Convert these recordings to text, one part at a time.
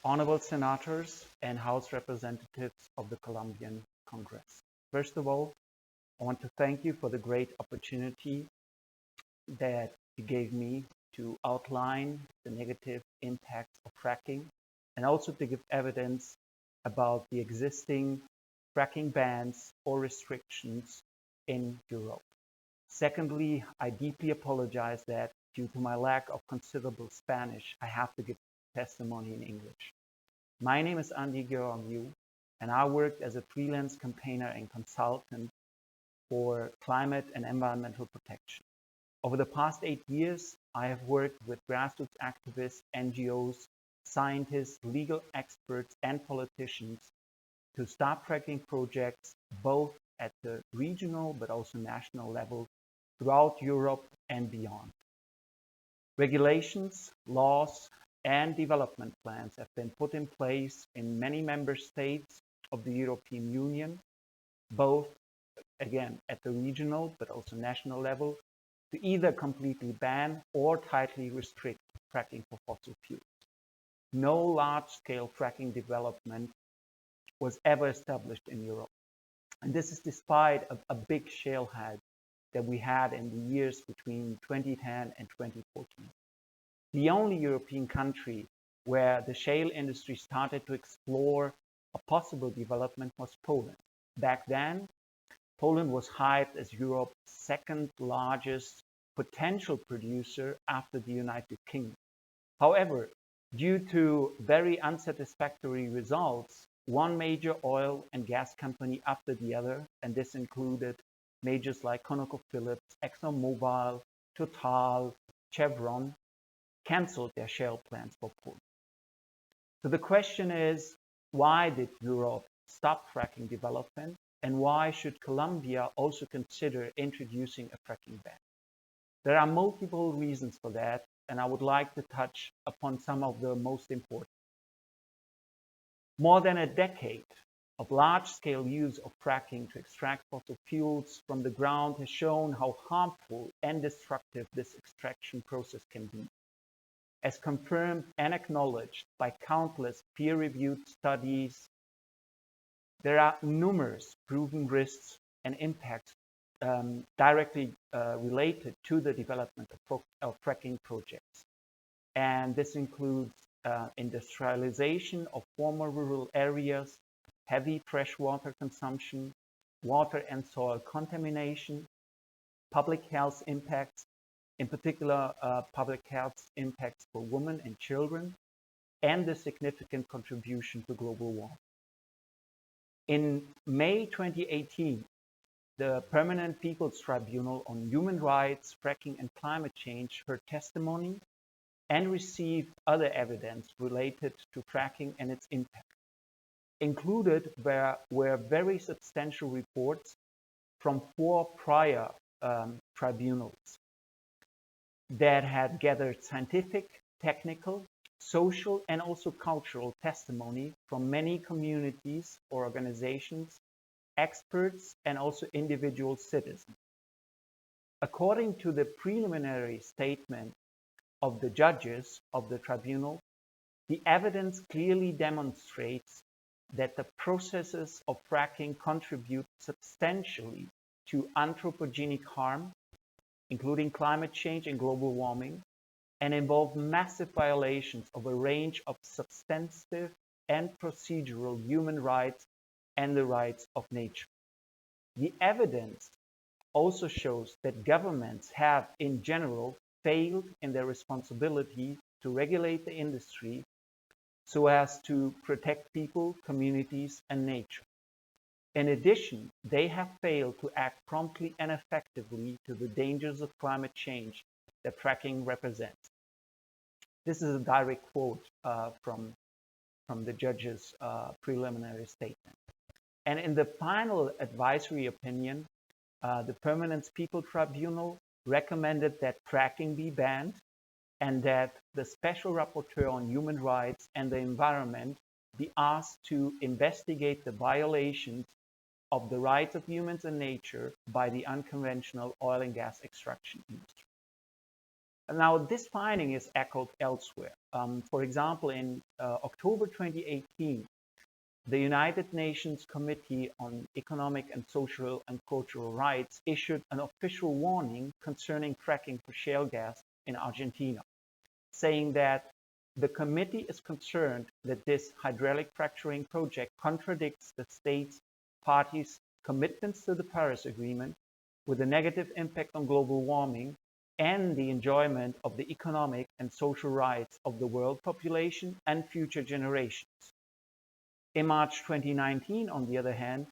honorable senators and House representatives of the Colombian Congress. First of all, I want to thank you for the great opportunity that you gave me to outline the negative impacts of fracking and also to give evidence about the existing fracking bans or restrictions in Europe. Secondly, I deeply apologize that due to my lack of considerable Spanish, I have to give testimony in English. My name is Gheorghiu, and I worked as a freelance campaigner and consultant for climate and environmental protection. Over the past 8 years, I have worked with grassroots activists, NGOs, scientists, legal experts, and politicians to stop fracking projects both at the regional but also national level throughout Europe and beyond. Regulations, laws, and development plans have been put in place in many member states of the European Union, both, again, at the regional but also national level, to either completely ban or tightly restrict fracking for fossil fuels. No large-scale fracking development was ever established in Europe. And this is despite a big shale head that we had in the years between 2010 and 2014. The only European country where the shale industry started to explore a possible development was Poland. Back then, Poland was hyped as Europe's second largest potential producer after the United Kingdom. However, due to very unsatisfactory results, one major oil and gas company after the other, and this included majors like ConocoPhillips, ExxonMobil, Total, Chevron, canceled their shale plans for Poland. So the question is, why did Europe stop fracking development, and why should Colombia also consider introducing a fracking ban? There are multiple reasons for that, and I would like to touch upon some of the most important. More than a decade of large-scale use of fracking to extract fossil fuels from the ground has shown how harmful and destructive this extraction process can be. As confirmed and acknowledged by countless peer-reviewed studies, there are numerous proven risks and impacts directly related to the development of fracking projects. And this includes industrialization of former rural areas, heavy freshwater consumption, water and soil contamination, public health impacts, in particular public health impacts for women and children, and the significant contribution to global warming. In May 2018, the Permanent People's Tribunal on Human Rights, Fracking and Climate Change heard testimony and received other evidence related to fracking and its impact. Included were very substantial reports from 4 prior tribunals that had gathered scientific, technical, social, and also cultural testimony from many communities or organizations, experts, and also individual citizens. According to the preliminary statement of the judges of the tribunal, the evidence clearly demonstrates that the processes of fracking contribute substantially to anthropogenic harm, including climate change and global warming, and involve massive violations of a range of substantive and procedural human rights and the rights of nature. The evidence also shows that governments have, in general, failed in their responsibility to regulate the industry so as to protect people, communities, and nature. In addition, they have failed to act promptly and effectively to the dangers of climate change that fracking represents. This is a direct quote from the judge's preliminary statement. And in the final advisory opinion, the Permanent People Tribunal recommended that fracking be banned and that the Special Rapporteur on Human Rights and the Environment be asked to investigate the violations of the rights of humans and nature by the unconventional oil and gas extraction industry. Now, this finding is echoed elsewhere. For example, in October 2018, the United Nations Committee on Economic and Social and Cultural Rights issued an official warning concerning fracking for shale gas in Argentina, saying that the committee is concerned that this hydraulic fracturing project contradicts the states parties' commitments to the Paris Agreement with a negative impact on global warming and the enjoyment of the economic and social rights of the world population and future generations. In March 2019, on the other hand,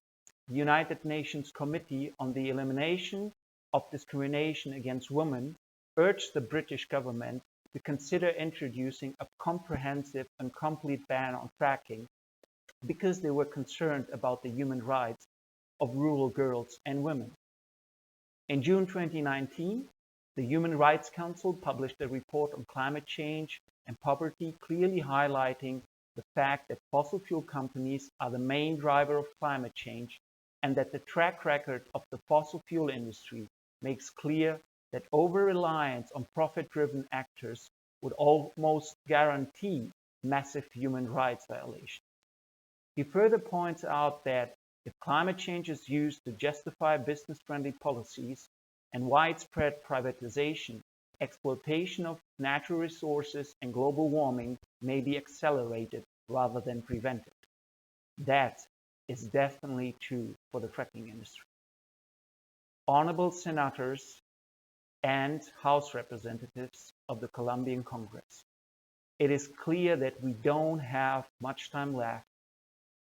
the United Nations Committee on the Elimination of Discrimination Against Women urged the British government to consider introducing a comprehensive and complete ban on fracking because they were concerned about the human rights of rural girls and women. In June 2019, the Human Rights Council published a report on climate change and poverty, clearly highlighting the fact that fossil fuel companies are the main driver of climate change and that the track record of the fossil fuel industry makes clear that over-reliance on profit-driven actors would almost guarantee massive human rights violations. He further points out that if climate change is used to justify business-friendly policies and widespread privatization, exploitation of natural resources and global warming may be accelerated rather than prevented. That is definitely true for the fracking industry. Honorable senators and House representatives of the Colombian Congress, it is clear that we don't have much time left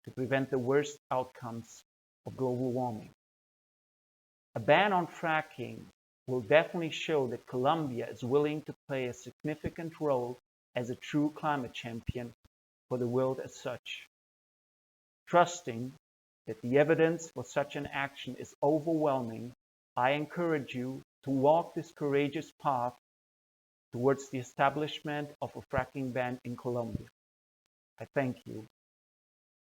to prevent the worst outcomes of global warming. A ban on fracking will definitely show that Colombia is willing to play a significant role as a true climate champion for the world as such. Trusting that the evidence for such an action is overwhelming, I encourage you to walk this courageous path towards the establishment of a fracking ban in Colombia. I thank you